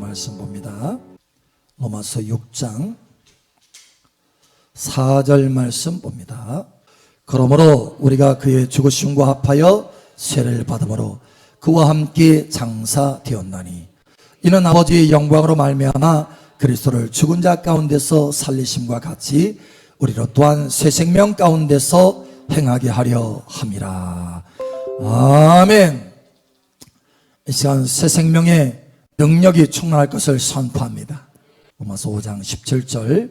말씀 봅니다. 로마서 6장 4절 말씀 봅니다. 그러므로 우리가 그의 죽으심과 합하여 세례를 받음으로 그와 함께 장사되었나니 이는 아버지의 영광으로 말미암아 그리스도를 죽은 자 가운데서 살리심과 같이 우리로 또한 새 생명 가운데서 행하게 하려 함이라. 아멘. 이 시간 새 생명의 능력이 충만할 것을 선포합니다. 로마서 5장 17절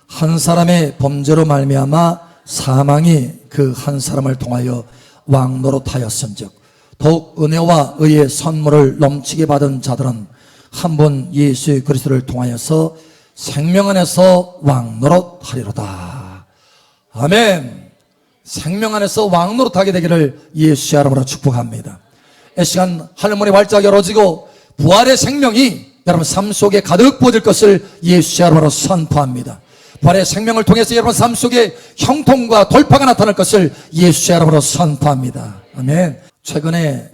한 사람의 범죄로 말미암아 사망이 그 한 사람을 통하여 왕노릇하였은즉 더욱 은혜와 의의 선물을 넘치게 받은 자들은 한 분 예수 그리스도를 통하여서 생명 안에서 왕노릇하리로다. 아멘. 생명 안에서 왕노릇하게 되기를 예수의 이름으로 축복합니다. 이 시간 하늘문이 활짝 열어지고 부활의 생명이 여러분 삶 속에 가득 부어질 것을 예수의 이름으로 선포합니다. 부활의 생명을 통해서 여러분 삶 속에 형통과 돌파가 나타날 것을 예수의 이름으로 선포합니다. 아멘. 최근에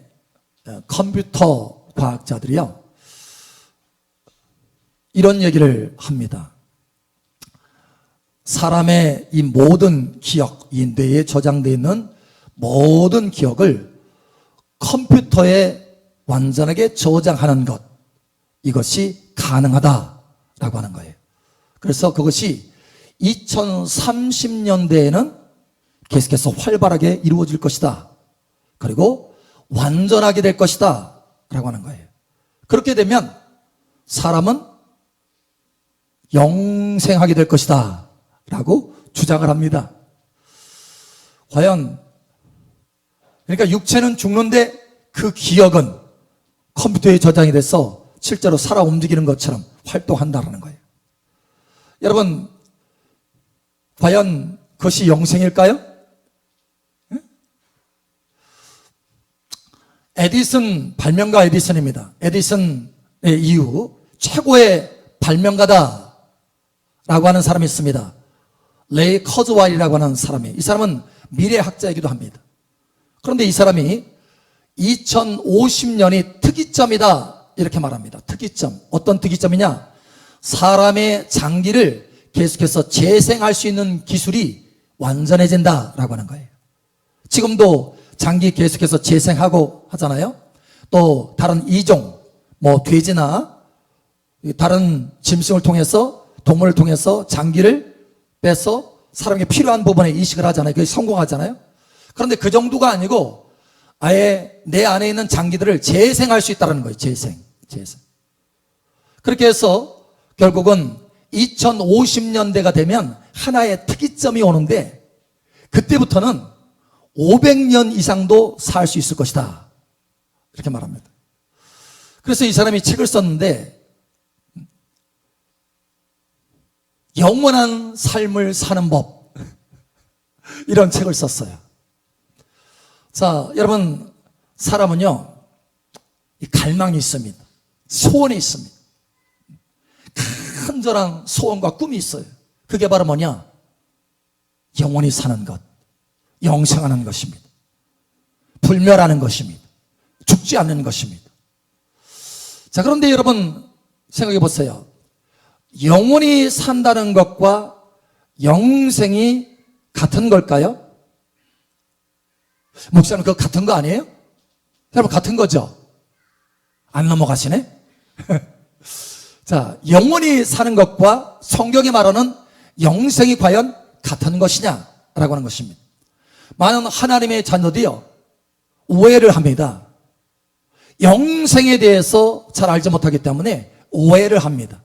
컴퓨터 과학자들이요 이런 얘기를 합니다. 사람의 이 모든 기억, 이 뇌에 저장되어 있는 모든 기억을 컴퓨터에 완전하게 저장하는 것, 이것이 가능하다라고 하는 거예요. 그래서 그것이 2030년대에는 계속해서 활발하게 이루어질 것이다. 그리고 완전하게 될 것이다 라고 하는 거예요. 그렇게 되면 사람은 영생하게 될 것이다 라고 주장을 합니다. 과연 그러니까 육체는 죽는데 그 기억은 컴퓨터에 저장이 돼서 실제로 살아 움직이는 것처럼 활동한다는 거예요. 여러분 과연 그것이 영생일까요? 에디슨, 발명가 에디슨입니다. 에디슨의 이후 최고의 발명가다라고 하는 사람이 있습니다. 레이 커즈와일이라고 하는 사람이, 이 사람은 미래학자이기도 합니다. 그런데 이 사람이 2050년이 특이점이다 이렇게 말합니다. 특이점. 어떤 특이점이냐? 사람의 장기를 계속해서 재생할 수 있는 기술이 완전해진다라고 하는 거예요. 지금도 장기 계속해서 재생하고 하잖아요. 또 다른 이종, 돼지나 다른 짐승을 통해서, 동물을 통해서 장기를 빼서 사람에게 필요한 부분에 이식을 하잖아요. 그게 성공하잖아요. 그런데 그 정도가 아니고 아예 내 안에 있는 장기들을 재생할 수 있다는 거예요. 재생. 그렇게 해서 결국은 2050년대가 되면 하나의 특이점이 오는데 그때부터는 500년 이상도 살 수 있을 것이다 이렇게 말합니다. 그래서 이 사람이 책을 썼는데 영원한 삶을 사는 법 이런 책을 썼어요. 자, 여러분 사람은요 이 갈망이 있습니다. 소원이 있습니다. 간절한 소원과 꿈이 있어요. 그게 바로 뭐냐? 영원히 사는 것, 영생하는 것입니다. 불멸하는 것입니다. 죽지 않는 것입니다. 자, 그런데 여러분 생각해 보세요. 영원히 산다는 것과 영생이 같은 걸까요? 목사님 그거 같은 거 아니에요? 여러분 같은 거죠? 안 넘어가시네? 자, 영원히 사는 것과 성경이 말하는 영생이 과연 같은 것이냐 라고 하는 것입니다. 많은 하나님의 자녀들이요 오해를 합니다. 영생에 대해서 잘 알지 못하기 때문에 오해를 합니다.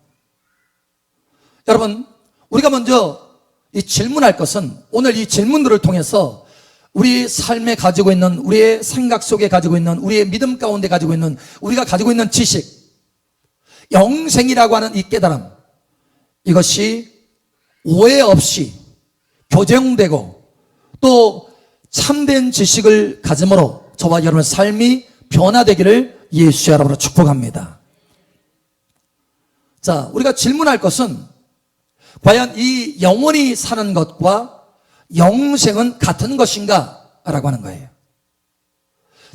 여러분 우리가 먼저 이 질문할 것은 오늘 이 질문들을 통해서 우리 삶에 가지고 있는, 우리의 생각 속에 가지고 있는, 우리의 믿음 가운데 가지고 있는, 우리가 가지고 있는 지식, 영생이라고 하는 이 깨달음, 이것이 오해 없이 교정되고 또 참된 지식을 가짐으로 저와 여러분의 삶이 변화되기를 예수의 이름으로 축복합니다. 자, 우리가 질문할 것은 과연 이 영원히 사는 것과 영생은 같은 것인가? 라고 하는 거예요.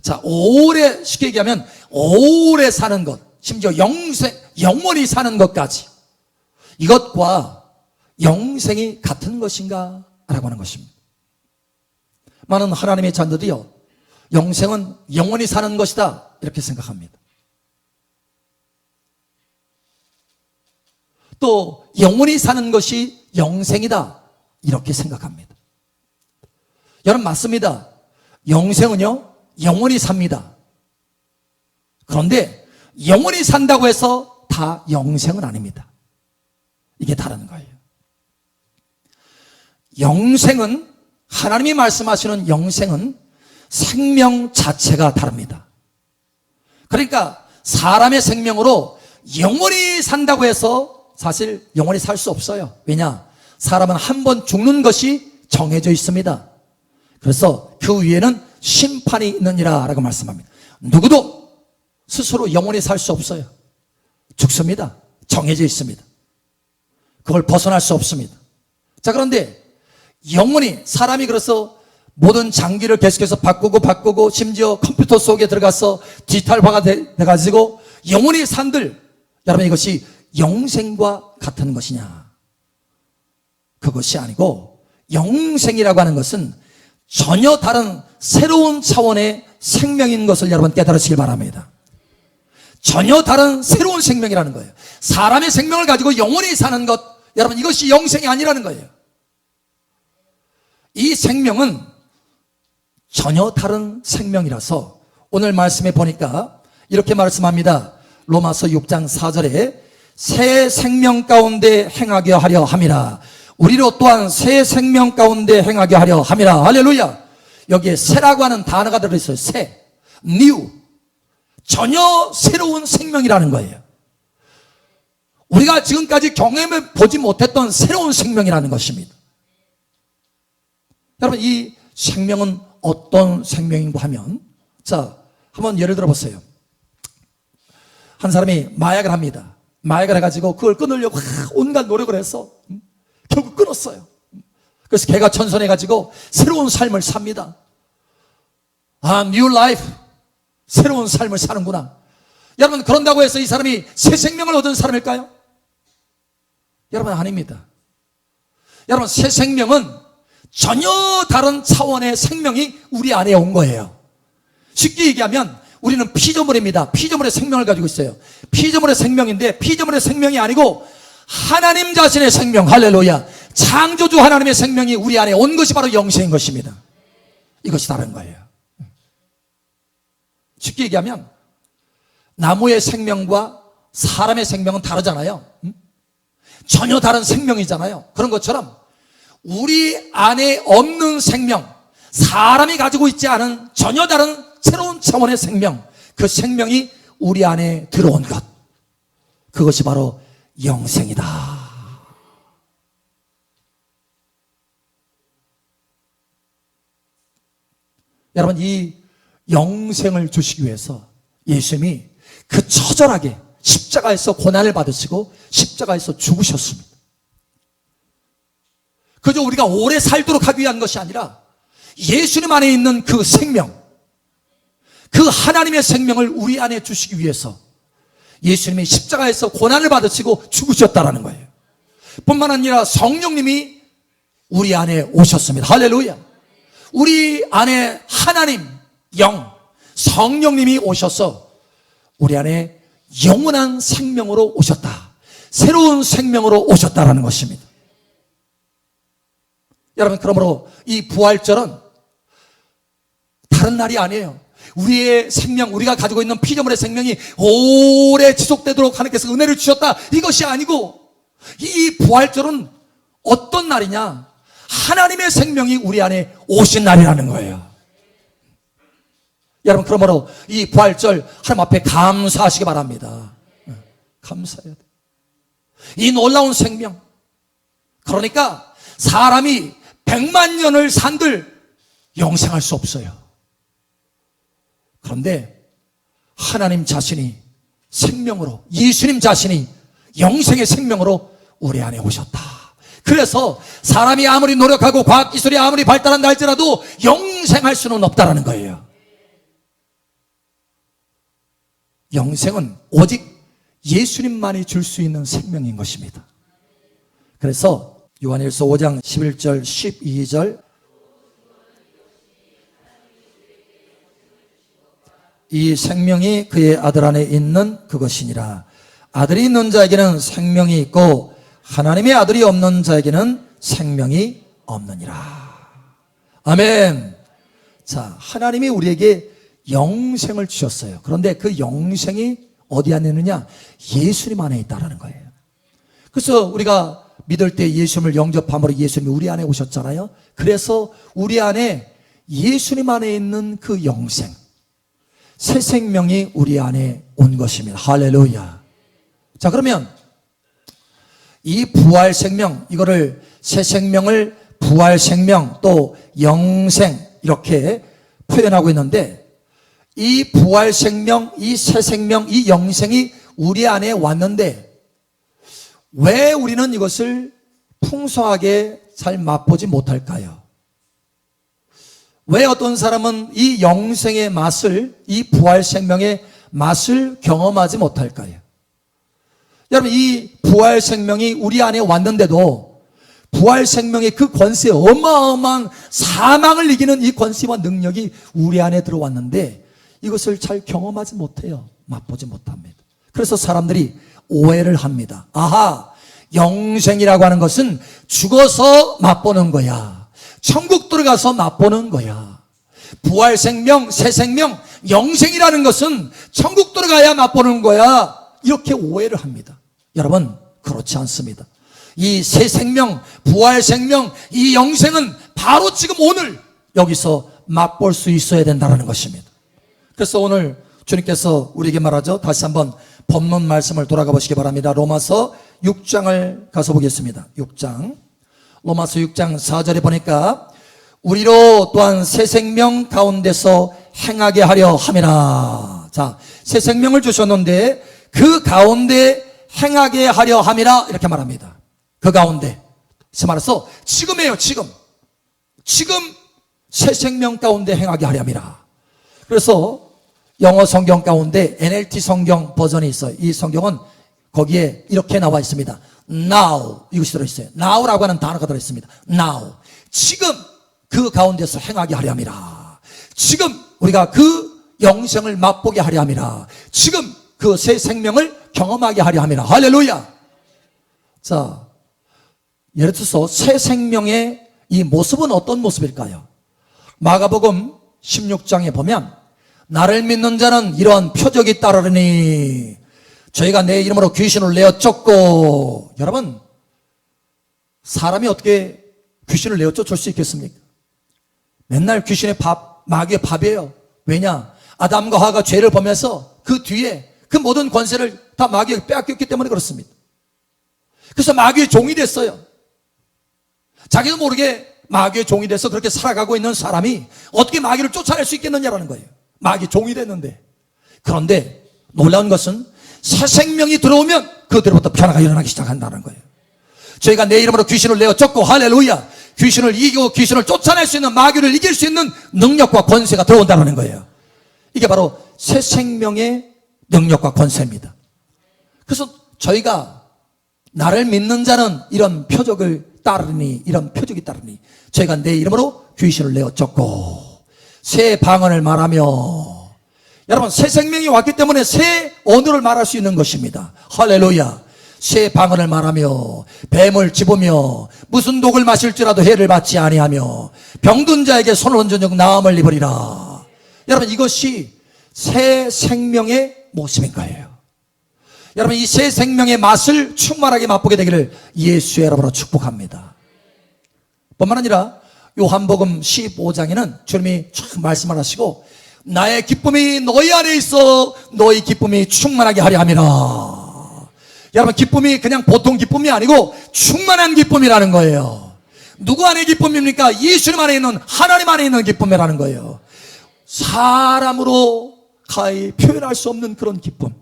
자, 오래, 쉽게 얘기하면 오래 사는 것, 심지어 영원히 사는 것까지, 이것과 영생이 같은 것인가? 라고 하는 것입니다. 많은 하나님의 자녀들이요, 영생은 영원히 사는 것이다 이렇게 생각합니다. 또 영원히 사는 것이 영생이다 이렇게 생각합니다. 여러분, 맞습니다. 영생은요 영원히 삽니다. 그런데 영원히 산다고 해서 다 영생은 아닙니다. 이게 다른 거예요. 영생은, 하나님이 말씀하시는 영생은 생명 자체가 다릅니다. 그러니까 사람의 생명으로 영원히 산다고 해서 사실 영원히 살 수 없어요. 왜냐? 사람은 한 번 죽는 것이 정해져 있습니다. 그래서 그 위에는 심판이 있느니라 라고 말씀합니다. 누구도 스스로 영원히 살 수 없어요. 죽습니다. 정해져 있습니다. 그걸 벗어날 수 없습니다. 자, 그런데 영원히 사람이 그래서 모든 장기를 계속해서 바꾸고 심지어 컴퓨터 속에 들어가서 디지털화가 돼가지고 영원히 산들, 여러분, 이것이 영생과 같은 것이냐? 그것이 아니고, 영생이라고 하는 것은 전혀 다른 새로운 차원의 생명인 것을 여러분 깨달으시길 바랍니다. 전혀 다른 새로운 생명이라는 거예요. 사람의 생명을 가지고 영원히 사는 것, 여러분, 이것이 영생이 아니라는 거예요. 이 생명은 전혀 다른 생명이라서 오늘 말씀에 보니까 이렇게 말씀합니다. 로마서 6장 4절에 새 생명 가운데 행하게 하려 함이라. 우리로 또한 새 생명 가운데 행하게 하려 함이라. 할렐루야. 여기에 새라고 하는 단어가 들어있어요. 새, new. 전혀 새로운 생명이라는 거예요. 우리가 지금까지 경험해 보지 못했던 새로운 생명이라는 것입니다. 여러분, 이 생명은 어떤 생명인가 하면, 자, 한번 예를 들어 보세요. 한 사람이 마약을 합니다. 마약을 해가지고 그걸 끊으려고 온갖 노력을 해서 결국 끊었어요. 그래서 걔가 천선해가지고 새로운 삶을 삽니다. 아, new life. 새로운 삶을 사는구나. 여러분, 그런다고 해서 이 사람이 새 생명을 얻은 사람일까요? 여러분, 아닙니다. 여러분, 새 생명은 전혀 다른 차원의 생명이 우리 안에 온 거예요. 쉽게 얘기하면 우리는 피조물입니다. 피조물의 생명을 가지고 있어요. 피조물의 생명인데, 피조물의 생명이 아니고 하나님 자신의 생명, 할렐루야, 창조주 하나님의 생명이 우리 안에 온 것이 바로 영생인 것입니다. 이것이 다른 거예요. 쉽게 얘기하면 나무의 생명과 사람의 생명은 다르잖아요. 전혀 다른 생명이잖아요. 그런 것처럼 우리 안에 없는 생명, 사람이 가지고 있지 않은 전혀 다른 새로운 차원의 생명, 그 생명이 우리 안에 들어온 것, 그것이 바로 영생이다. 여러분, 이 영생을 주시기 위해서 예수님이 그 처절하게 십자가에서 고난을 받으시고 십자가에서 죽으셨습니다. 그저 우리가 오래 살도록 하기 위한 것이 아니라 예수님 안에 있는 그 생명, 그 하나님의 생명을 우리 안에 주시기 위해서 예수님이 십자가에서 고난을 받으시고 죽으셨다라는 거예요. 뿐만 아니라 성령님이 우리 안에 오셨습니다. 할렐루야. 우리 안에 하나님, 영, 성령님이 오셔서 우리 안에 영원한 생명으로 오셨다. 새로운 생명으로 오셨다라는 것입니다. 여러분, 그러므로 이 부활절은 다른 날이 아니에요. 우리의 생명, 우리가 가지고 있는 피조물의 생명이 오래 지속되도록 하나님께서 은혜를 주셨다, 이것이 아니고, 이 부활절은 어떤 날이냐? 하나님의 생명이 우리 안에 오신 날이라는 거예요. 여러분, 그러므로 이 부활절 하나님 앞에 감사하시기 바랍니다. 감사해야 돼. 이 놀라운 생명, 그러니까 사람이 100만 년을 산들 영생할 수 없어요. 그런데 하나님 자신이 생명으로, 예수님 자신이 영생의 생명으로 우리 안에 오셨다. 그래서 사람이 아무리 노력하고 과학기술이 아무리 발달한다 할지라도 영생할 수는 없다라는 거예요. 영생은 오직 예수님만이 줄 수 있는 생명인 것입니다. 그래서 요한일서 5장 11절 12절 이 생명이 그의 아들 안에 있는 그것이니라. 아들이 있는 자에게는 생명이 있고 하나님의 아들이 없는 자에게는 생명이 없느니라. 아멘. 자, 하나님이 우리에게 영생을 주셨어요. 그런데 그 영생이 어디 안에 있느냐? 예수님 안에 있다라는 거예요. 그래서 우리가 믿을 때 예수님을 영접함으로 예수님이 우리 안에 오셨잖아요. 그래서 우리 안에 예수님 안에 있는 그 영생, 새 생명이 우리 안에 온 것입니다. 할렐루야. 자, 그러면 이 부활 생명, 이거를 새 생명을 부활 생명 또 영생 이렇게 표현하고 있는데, 이 부활 생명, 이 새 생명, 이 영생이 우리 안에 왔는데 왜 우리는 이것을 풍성하게 잘 맛보지 못할까요? 왜 어떤 사람은 이 영생의 맛을, 이 부활 생명의 맛을 경험하지 못할까요? 여러분, 이 부활 생명이 우리 안에 왔는데도 부활 생명의 그 권세, 어마어마한 사망을 이기는 이 권세와 능력이 우리 안에 들어왔는데 이것을 잘 경험하지 못해요. 맛보지 못합니다. 그래서 사람들이 오해를 합니다. 아하, 영생이라고 하는 것은 죽어서 맛보는 거야. 천국 들어가서 맛보는 거야. 부활 생명, 새 생명, 영생이라는 것은 천국 들어가야 맛보는 거야. 이렇게 오해를 합니다. 여러분, 그렇지 않습니다. 이 새 생명, 부활 생명, 이 영생은 바로 지금 오늘 여기서 맛볼 수 있어야 된다는 것입니다. 그래서 오늘 주님께서 우리에게 말하죠. 다시 한번 본문 말씀을 돌아가 보시기 바랍니다. 로마서 6장을 가서 보겠습니다. 6장. 로마서 6장 4절에 보니까 우리로 또한 새 생명 가운데서 행하게 하려 함이라. 자, 새 생명을 주셨는데 그 가운데 행하게 하려 함이라 이렇게 말합니다. 그 가운데. 그래서 말해서 지금이에요. 지금 새 생명 가운데 행하게 하려 함이라. 그래서 영어 성경 가운데 NLT 성경 버전이 있어요. 이 성경은 거기에 이렇게 나와 있습니다. Now 이것이 들어있어요. Now라고 하는 단어가 들어있습니다. Now, 지금 그 가운데서 행하게 하려 함이라. 지금 우리가 그 영생을 맛보게 하려 함이라. 지금 그 새 생명을 경험하게 하려 함이라. 할렐루야. 자, 예를 들어서 새 생명의 이 모습은 어떤 모습일까요? 마가복음 16장에 보면 나를 믿는 자는 이러한 표적이 따르니 저희가 내 이름으로 귀신을 내어 쫓고. 여러분, 사람이 어떻게 귀신을 내어 쫓을 수 있겠습니까? 맨날 귀신의 마귀의 밥이에요. 왜냐? 아담과 하와가 죄를 범해서 그 뒤에 그 모든 권세를 다 마귀에게 빼앗겼기 때문에 그렇습니다. 그래서 마귀의 종이 됐어요. 자기도 모르게 마귀의 종이 돼서 그렇게 살아가고 있는 사람이 어떻게 마귀를 쫓아낼 수 있겠느냐라는 거예요. 마귀 종이 됐는데. 그런데 놀라운 것은 새 생명이 들어오면 그들로부터 변화가 일어나기 시작한다는 거예요. 저희가 내 이름으로 귀신을 내어 쫓고, 할렐루야, 귀신을 이기고 귀신을 쫓아낼 수 있는, 마귀를 이길 수 있는 능력과 권세가 들어온다는 거예요. 이게 바로 새 생명의 능력과 권세입니다. 그래서 저희가 나를 믿는 자는 이런 표적을 따르니, 이런 표적이 따르니 저희가 내 이름으로 귀신을 내어 쫓고 새 방언을 말하며. 여러분, 새 생명이 왔기 때문에 새 언어를 말할 수 있는 것입니다. 할렐루야. 새 방언을 말하며 뱀을 집으며 무슨 독을 마실지라도 해를 받지 아니하며 병든 자에게 손을 얹은 즉 나음을 입으리라. 여러분, 이것이 새 생명의 모습인 거예요. 여러분, 이 새 생명의 맛을 충만하게 맛보게 되기를 예수의 이름으로 축복합니다. 뿐만 아니라 요한복음 15장에는 주님이 쫙 말씀을 하시고 나의 기쁨이 너희 안에 있어 너희 기쁨이 충만하게 하려 함이라. 여러분, 기쁨이 그냥 보통 기쁨이 아니고 충만한 기쁨이라는 거예요. 누구 안에 기쁨입니까? 예수님 안에 있는, 하나님 안에 있는 기쁨이라는 거예요. 사람으로 가히 표현할 수 없는 그런 기쁨.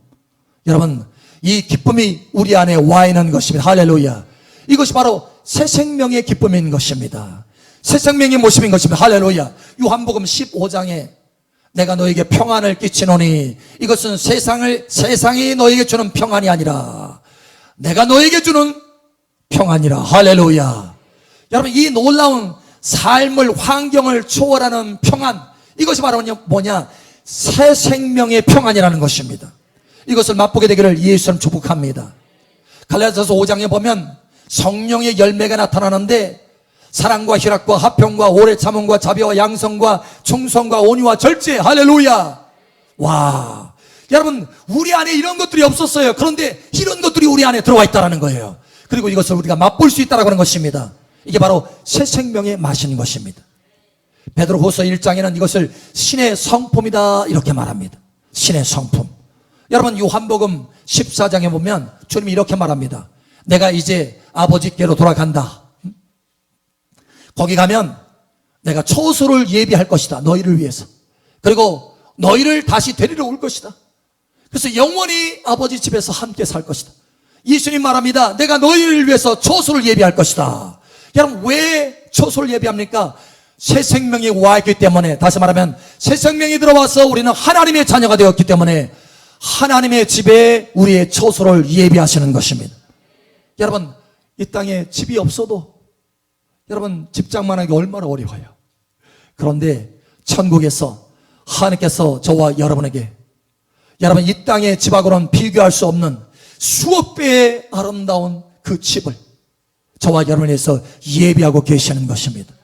여러분, 이 기쁨이 우리 안에 와 있는 것입니다. 할렐루야. 이것이 바로 새 생명의 기쁨인 것입니다. 새 생명의 모습인 것입니다. 할렐루야. 요한복음 15장에 내가 너에게 평안을 끼치노니 이것은 세상이 너에게 주는 평안이 아니라 내가 너에게 주는 평안이라. 할렐루야. 여러분, 이 놀라운 삶을, 환경을 초월하는 평안, 이것이 바로 뭐냐? 새 생명의 평안이라는 것입니다. 이것을 맛보게 되기를 예수님 축복합니다. 갈라디아서 5장에 보면 성령의 열매가 나타나는데 사랑과 희락과 화평과 오래 참음과 자비와 양성과 충성과 온유와 절제. 할렐루야. 와, 여러분, 우리 안에 이런 것들이 없었어요. 그런데 이런 것들이 우리 안에 들어와 있다는 거예요. 그리고 이것을 우리가 맛볼 수 있다라고 하는 것입니다. 이게 바로 새 생명의 맛인 것입니다. 베드로후서 1장에는 이것을 신의 성품이다 이렇게 말합니다. 신의 성품. 여러분, 요한복음 14장에 보면 주님이 이렇게 말합니다. 내가 이제 아버지께로 돌아간다. 거기 가면 내가 초소를 예비할 것이다. 너희를 위해서. 그리고 너희를 다시 데리러 올 것이다. 그래서 영원히 아버지 집에서 함께 살 것이다. 예수님 말합니다. 내가 너희를 위해서 초소를 예비할 것이다. 여러분, 왜 초소를 예비합니까? 새 생명이 와 있기 때문에, 다시 말하면 새 생명이 들어와서 우리는 하나님의 자녀가 되었기 때문에 하나님의 집에 우리의 초소를 예비하시는 것입니다. 여러분, 이 땅에 집이 없어도 여러분 집장만 하기 얼마나 어려워요. 그런데 천국에서 하나님께서 저와 여러분에게, 여러분 이 땅의 집하고는 비교할 수 없는 수억 배의 아름다운 그 집을 저와 여러분에서 예비하고 계시는 것입니다.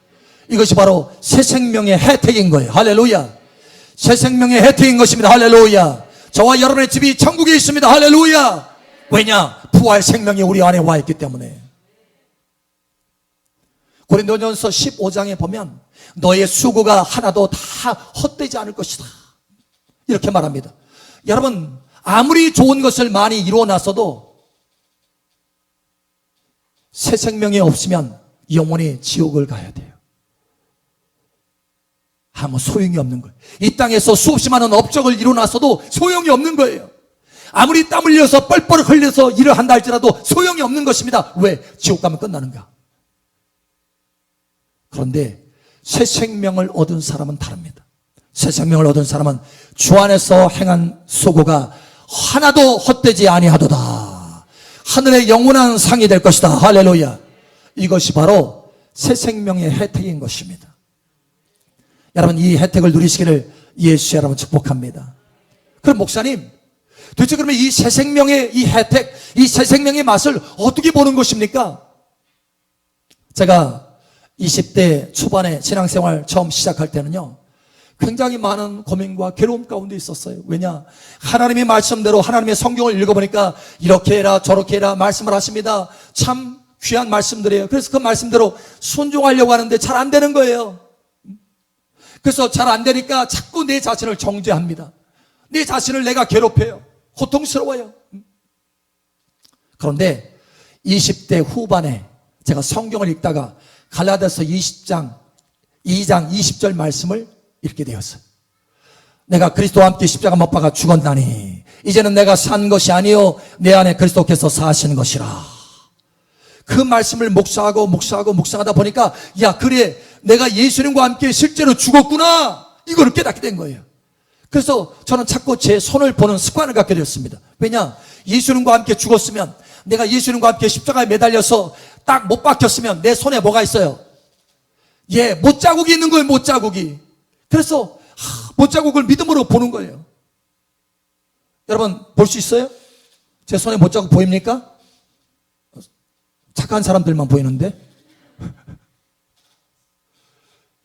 이것이 바로 새 생명의 혜택인 거예요. 할렐루야. 새 생명의 혜택인 것입니다. 할렐루야. 저와 여러분의 집이 천국에 있습니다. 할렐루야. 왜냐? 부활 생명이 우리 안에 와 있기 때문에. 고린도전서 15장에 보면 너의 수고가 하나도 다 헛되지 않을 것이다 이렇게 말합니다. 여러분, 아무리 좋은 것을 많이 이루어놨어도 새 생명이 없으면 영원히 지옥을 가야 돼요. 아무 소용이 없는 거예요. 이 땅에서 수없이 많은 업적을 이루어놨어도 소용이 없는 거예요. 아무리 땀 흘려서 뻘뻘 흘려서 일을 한다 할지라도 소용이 없는 것입니다. 왜? 지옥 가면 끝나는가? 그런데 새 생명을 얻은 사람은 다릅니다. 새 생명을 얻은 사람은 주 안에서 행한 수고가 하나도 헛되지 아니하도다. 하늘의 영원한 상이 될 것이다. 할렐루야. 이것이 바로 새 생명의 혜택인 것입니다. 여러분, 이 혜택을 누리시기를 예수 여러분 축복합니다. 그럼 목사님, 도대체 그러면 이 새 생명의 이 혜택, 이 새 생명의 맛을 어떻게 보는 것입니까? 제가 20대 초반에 신앙생활 처음 시작할 때는요, 굉장히 많은 고민과 괴로움 가운데 있었어요. 왜냐? 하나님의 말씀대로 하나님의 성경을 읽어보니까 이렇게 해라 저렇게 해라 말씀을 하십니다. 참 귀한 말씀들이에요. 그래서 그 말씀대로 순종하려고 하는데 잘 안 되는 거예요. 그래서 잘 안 되니까 자꾸 내 자신을 정죄합니다. 내 자신을 내가 괴롭혀요. 고통스러워요. 그런데 20대 후반에 제가 성경을 읽다가 갈라디아서 2장 20절 말씀을 읽게 되었어요. 내가 그리스도와 함께 십자가 못 박아 죽었나니 이제는 내가 산 것이 아니요 내 안에 그리스도께서 사시는 것이라. 그 말씀을 묵상하다 보니까, 야, 그래, 내가 예수님과 함께 실제로 죽었구나, 이걸 깨닫게 된 거예요. 그래서 저는 자꾸 제 손을 보는 습관을 갖게 되었습니다. 왜냐? 예수님과 함께 죽었으면, 내가 예수님과 함께 십자가에 매달려서 딱 못 박혔으면 내 손에 뭐가 있어요? 예, 못자국이 있는 거예요. 못자국이. 그래서 못자국을 믿음으로 보는 거예요. 여러분, 볼 수 있어요? 제 손에 못자국 보입니까? 착한 사람들만 보이는데.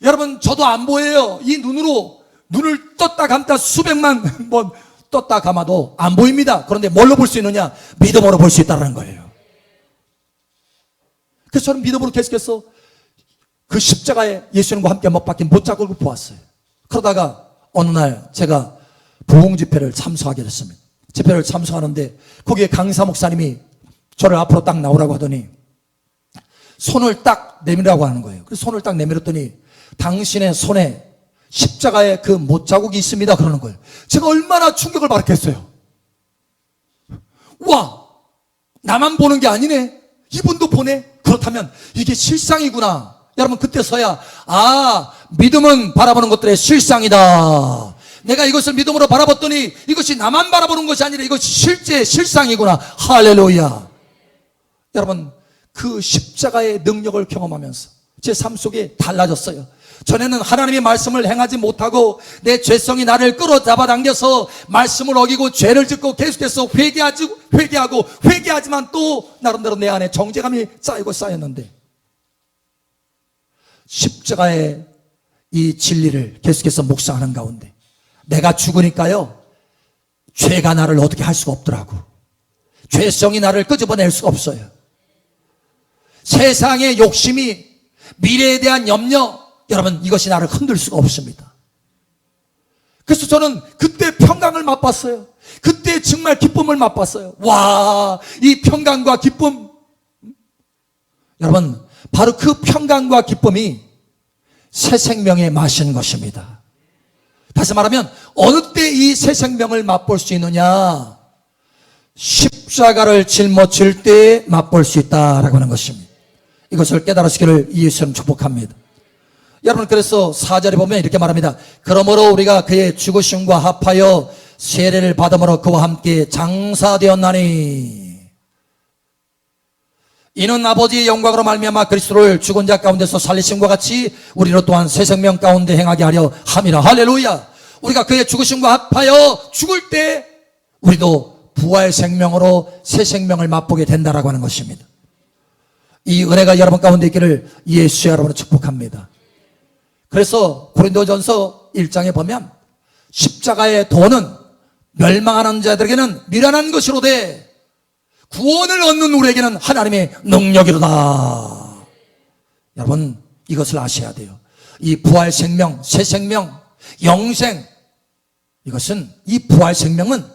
여러분, 저도 안 보여요. 이 눈을 떴다 감다 수백만 번 떴다 감아도 안 보입니다. 그런데 뭘로 볼 수 있느냐? 믿음으로 볼 수 있다는 거예요. 그래서 저는 믿음으로 계속해서 그 십자가에 예수님과 함께 못 박힌 못자국을 보았어요. 그러다가 어느 날 제가 부흥 집회를 참석하게 됐습니다. 집회를 참석하는데 거기에 강사 목사님이 저를 앞으로 딱 나오라고 하더니 손을 딱 내밀라고 하는 거예요. 그래서 손을 딱 내밀었더니 당신의 손에 십자가에 그 못자국이 있습니다 그러는 거예요. 제가 얼마나 충격을 받았겠어요. 와, 나만 보는 게 아니네. 이분도 보네. 그렇다면 이게 실상이구나. 여러분, 그때서야 믿음은 바라보는 것들의 실상이다. 내가 이것을 믿음으로 바라봤더니 이것이 나만 바라보는 것이 아니라 이것이 실제 실상이구나. 할렐루야. 여러분, 그 십자가의 능력을 경험하면서 제 삶 속에 달라졌어요. 전에는 하나님의 말씀을 행하지 못하고 내 죄성이 나를 끌어잡아 당겨서 말씀을 어기고 죄를 짓고 계속해서 회개하고 회개하지만 또 나름대로 내 안에 정죄감이 쌓이고 쌓였는데, 십자가의 이 진리를 계속해서 묵상하는 가운데 내가 죽으니까요, 죄가 나를 어떻게 할 수가 없더라고. 죄성이 나를 끄집어낼 수가 없어요. 세상의 욕심이, 미래에 대한 염려, 여러분, 이것이 나를 흔들 수가 없습니다. 그래서 저는 그때 평강을 맛봤어요. 그때 정말 기쁨을 맛봤어요. 와, 이 평강과 기쁨, 여러분, 바로 그 평강과 기쁨이 새 생명의 맛인 것입니다. 다시 말하면 어느 때 이 새 생명을 맛볼 수 있느냐? 십자가를 짊어질 때 맛볼 수 있다라고 하는 것입니다. 이것을 깨달으시기를 예수님 축복합니다. 여러분, 그래서 4절에 보면 이렇게 말합니다. 그러므로 우리가 그의 죽으심과 합하여 세례를 받음으로 그와 함께 장사되었나니, 이는 아버지의 영광으로 말미암아 그리스도를 죽은 자 가운데서 살리심과 같이 우리로 또한 새 생명 가운데 행하게 하려 함이라. 할렐루야. 우리가 그의 죽으심과 합하여 죽을 때 우리도 부활 생명으로 새 생명을 맛보게 된다라고 하는 것입니다. 이 은혜가 여러분 가운데 있기를 예수 여러분을 축복합니다. 그래서 고린도전서 1장에 보면 십자가의 도는 멸망하는 자들에게는 미련한 것이로되 구원을 얻는 우리에게는 하나님의 능력이로다. 여러분, 이것을 아셔야 돼요. 이 부활 생명, 새 생명, 영생, 이것은, 이 부활 생명은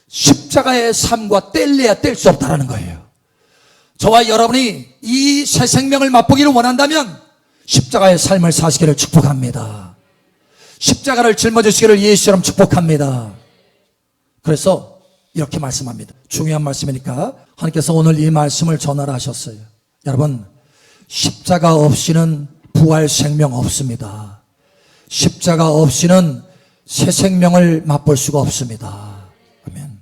십자가의 삶과 뗄래야 뗄 수 없다는 거예요. 저와 여러분이 이 새 생명을 맛보기를 원한다면 십자가의 삶을 사시기를 축복합니다. 십자가를 짊어지시기를 예수처럼 축복합니다. 그래서 이렇게 말씀합니다. 중요한 말씀이니까 하나님께서 오늘 이 말씀을 전하라 하셨어요. 여러분, 십자가 없이는 부활 생명 없습니다. 십자가 없이는 새 생명을 맛볼 수가 없습니다. 아멘.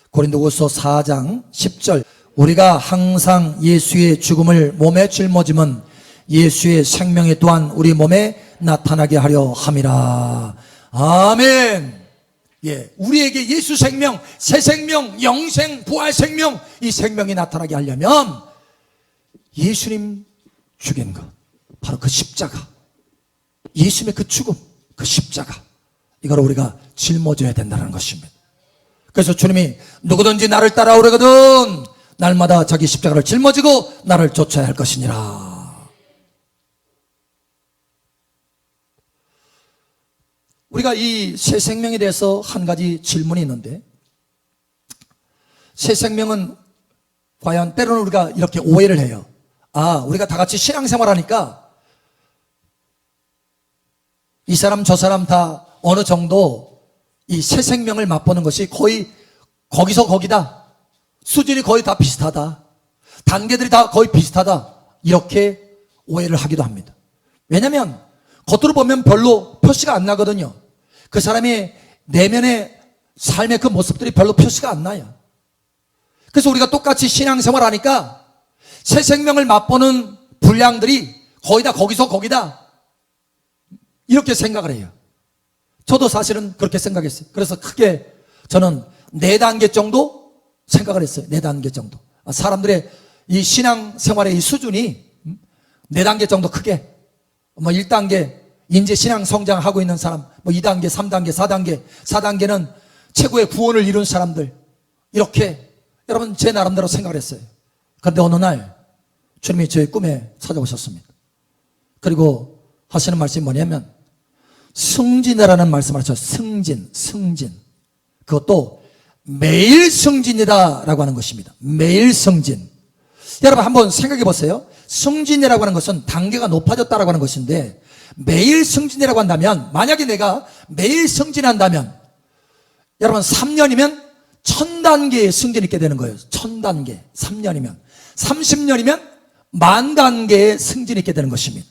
고린도후서 4장 10절, 우리가 항상 예수의 죽음을 몸에 짊어지면 예수의 생명이 또한 우리 몸에 나타나게 하려 함이라. 아멘. 예, 우리에게 예수 생명, 새 생명, 영생, 부활 생명, 이 생명이 나타나게 하려면 예수님 죽인 것, 바로 그 십자가, 예수님의 그 죽음, 그 십자가, 이걸 우리가 짊어져야 된다는 것입니다. 그래서 주님이 누구든지 나를 따라오려거든 날마다 자기 십자가를 짊어지고 나를 쫓아야 할 것이니라. 우리가 이 새 생명에 대해서 한 가지 질문이 있는데, 새 생명은 과연 때로는 우리가 이렇게 오해를 해요. 아, 우리가 다 같이 신앙생활하니까 이 사람 저 사람 다 어느 정도 이 새 생명을 맛보는 것이 거의 거기서 거기다, 수준이 거의 다 비슷하다, 단계들이 다 거의 비슷하다, 이렇게 오해를 하기도 합니다. 왜냐하면 겉으로 보면 별로 표시가 안 나거든요. 그 사람의 내면의 삶의 그 모습들이 별로 표시가 안 나요. 그래서 우리가 똑같이 신앙생활 하니까 새 생명을 맛보는 분량들이 거의 다 거기서 거기다, 이렇게 생각을 해요. 저도 사실은 그렇게 생각했어요. 그래서 크게 저는 4단계 정도 생각을 했어요. 4단계 정도. 사람들의 이 신앙생활의 이 수준이 4단계 정도 크게, 1단계 인제 신앙 성장하고 있는 사람, 2단계, 3단계, 4단계, 4단계는 최고의 구원을 이룬 사람들, 이렇게 여러분 제 나름대로 생각을 했어요. 그런데 어느 날 주님이 저의 꿈에 찾아오셨습니다. 그리고 하시는 말씀이 뭐냐면 승진이라는 말씀을 하셨어요. 승진. 그것도 매일 승진이다 라고 하는 것입니다. 매일 승진. 여러분 한번 생각해 보세요. 승진이라고 하는 것은 단계가 높아졌다라고 하는 것인데, 매일 승진이라고 한다면, 만약에 내가 매일 승진한다면 여러분 3년이면 1000단계의 승진이 있게 되는 거예요. 1000단계. 3년이면 30년이면 10,000단계의 승진이 있게 되는 것입니다.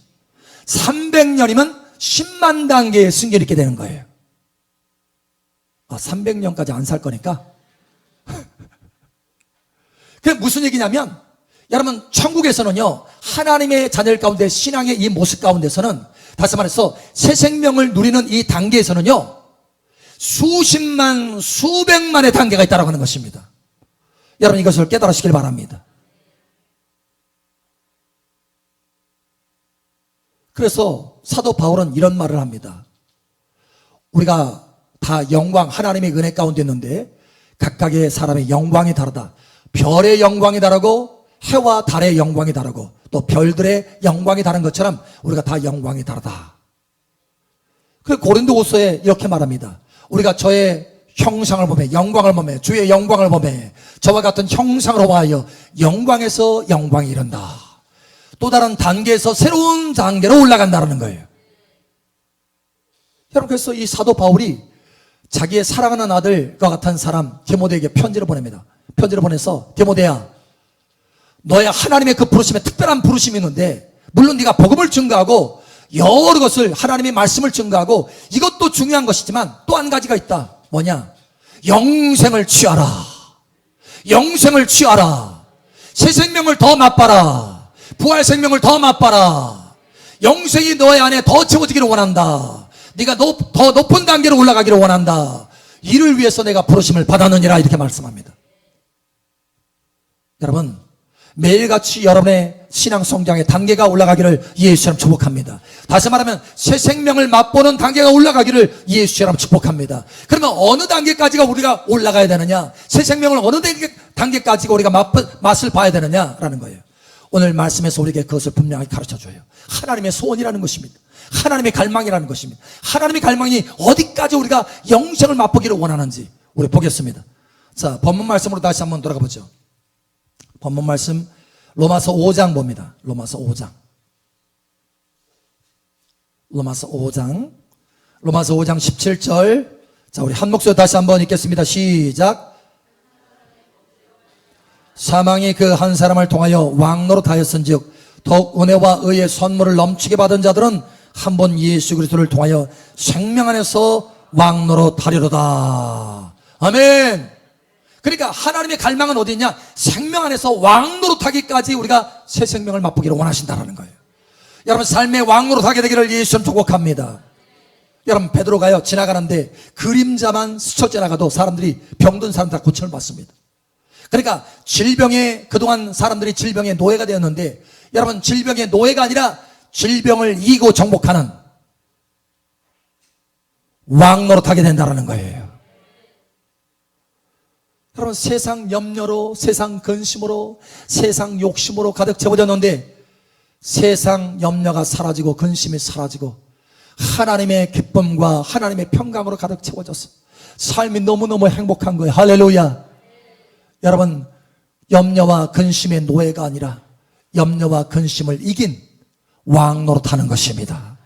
300년이면 10만 단계의 승진이 있게 되는 거예요. 300년까지 안 살 거니까. 그게 무슨 얘기냐면, 여러분, 천국에서는요, 하나님의 자녀들 가운데 신앙의 이 모습 가운데서는, 다시 말해서 새 생명을 누리는 이 단계에서는요, 수십만, 수백만의 단계가 있다고 하는 것입니다. 여러분, 이것을 깨달으시길 바랍니다. 그래서 사도 바울은 이런 말을 합니다. 우리가 다 영광, 하나님의 은혜 가운데 있는데 각각의 사람의 영광이 다르다. 별의 영광이 다르고 해와 달의 영광이 다르고 또 별들의 영광이 다른 것처럼 우리가 다 영광이 다르다. 그 고린도후서에 이렇게 말합니다. 우리가 저의 형상을 보매, 영광을 보매, 주의 영광을 보매, 저와 같은 형상으로 봐여 영광에서 영광이 이른다. 또 다른 단계에서 새로운 단계로 올라간다는 거예요. 여러분, 그래서 이 사도 바울이 자기의 사랑하는 아들과 같은 사람 디모데에게 편지를 보냅니다. 편지를 보내서, 디모데야, 너의 하나님의 그 부르심에 특별한 부르심이 있는데, 물론 네가 복음을 증거하고 여러 것을, 하나님의 말씀을 증거하고 이것도 중요한 것이지만 또 한 가지가 있다. 뭐냐? 영생을 취하라. 영생을 취하라. 새 생명을 더 맛봐라. 부활 생명을 더 맛봐라. 영생이 너의 안에 더 채워지기를 원한다. 네가 더 높은 단계로 올라가기를 원한다. 이를 위해서 내가 부르심을 받았느니라. 이렇게 말씀합니다. 여러분, 매일같이 여러분의 신앙 성장의 단계가 올라가기를 예수처럼 축복합니다. 다시 말하면 새 생명을 맛보는 단계가 올라가기를 예수처럼 축복합니다. 그러면 어느 단계까지가 우리가 올라가야 되느냐? 새 생명을 어느 단계까지가 우리가 맛을 봐야 되느냐라는 거예요. 오늘 말씀에서 우리에게 그것을 분명히 가르쳐줘요. 하나님의 소원이라는 것입니다. 하나님의 갈망이라는 것입니다. 하나님의 갈망이 어디까지 우리가 영생을 맛보기를 원하는지 우리 보겠습니다. 자, 본문 말씀으로 다시 한번 돌아가 보죠. 본문 말씀 로마서 5장 봅니다. 로마서 5장 17절. 자, 우리 한 목소리 다시 한번 읽겠습니다. 시작. 사망이 그 한 사람을 통하여 왕노릇하였은즉 더욱 은혜와 의의 선물을 넘치게 받은 자들은 한 번 예수 그리스도를 통하여 생명 안에서 왕노릇하리로다. 아멘. 그러니까 하나님의 갈망은 어디 있냐? 생명 안에서 왕노릇하기까지 우리가 새 생명을 맛보기를 원하신다는 거예요. 여러분, 삶의 왕노릇하게 되기를 예수님 축복합니다. 여러분, 베드로가요 지나가는데 그림자만 스쳐 지나가도 사람들이 병든 사람 다 고침을 받습니다. 그러니까 질병에, 그동안 사람들이 질병의 노예가 되었는데, 여러분, 질병의 노예가 아니라 질병을 이기고 정복하는 왕노릇하게 된다는 거예요. 여러분, 세상 염려로, 세상 근심으로, 세상 욕심으로 가득 채워졌는데 세상 염려가 사라지고 근심이 사라지고 하나님의 기쁨과 하나님의 평강으로 가득 채워졌어. 삶이 너무너무 행복한 거예요. 할렐루야. 여러분, 염려와 근심의 노예가 아니라 염려와 근심을 이긴 왕노릇하는 것입니다.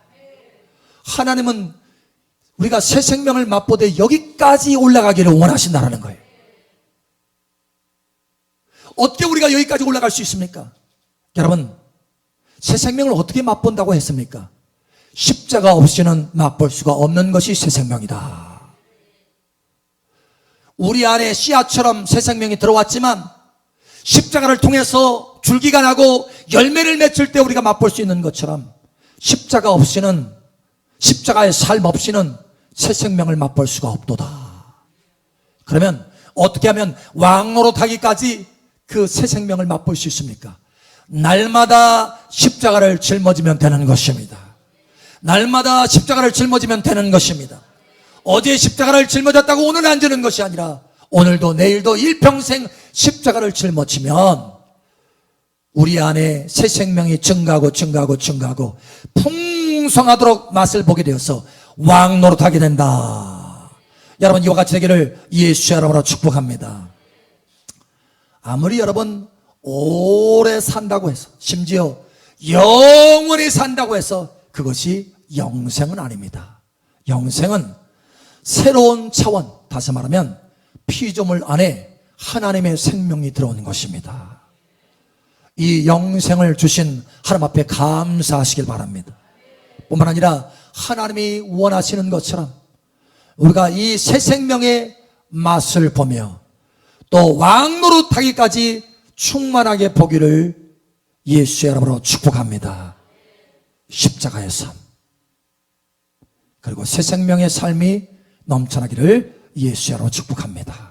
하나님은 우리가 새 생명을 맛보되 여기까지 올라가기를 원하신다는 거예요. 어떻게 우리가 여기까지 올라갈 수 있습니까? 여러분, 새 생명을 어떻게 맛본다고 했습니까? 십자가 없이는 맛볼 수가 없는 것이 새 생명이다. 우리 안에 씨앗처럼 새 생명이 들어왔지만 십자가를 통해서 줄기가 나고 열매를 맺을 때 우리가 맛볼 수 있는 것처럼 십자가 없이는, 십자가의 삶 없이는 새 생명을 맛볼 수가 없도다. 그러면 어떻게 하면 왕노릇하기까지 그 새 생명을 맛볼 수 있습니까? 날마다 십자가를 짊어지면 되는 것입니다. 날마다 십자가를 짊어지면 되는 것입니다. 어제 십자가를 짊어졌다고 오늘 안 지는 것이 아니라 오늘도 내일도 일평생 십자가를 짊어지면 우리 안에 새 생명이 증가하고 풍성하도록 맛을 보게 되어서 왕노릇하게 된다. 여러분, 이와 같이 되기를 예수 이름으로 축복합니다. 아무리 여러분 오래 산다고 해서, 심지어 영원히 산다고 해서 그것이 영생은 아닙니다. 영생은 새로운 차원, 다시 말하면 피조물 안에 하나님의 생명이 들어오는 것입니다. 이 영생을 주신 하나님 앞에 감사하시길 바랍니다. 뿐만 아니라 하나님이 원하시는 것처럼 우리가 이 새 생명의 맛을 보며 또 왕노릇하기까지 충만하게 보기를 예수의 이름으로 축복합니다. 십자가의 삶, 그리고 새 생명의 삶이 넘쳐나기를 예수의 이름으로 축복합니다.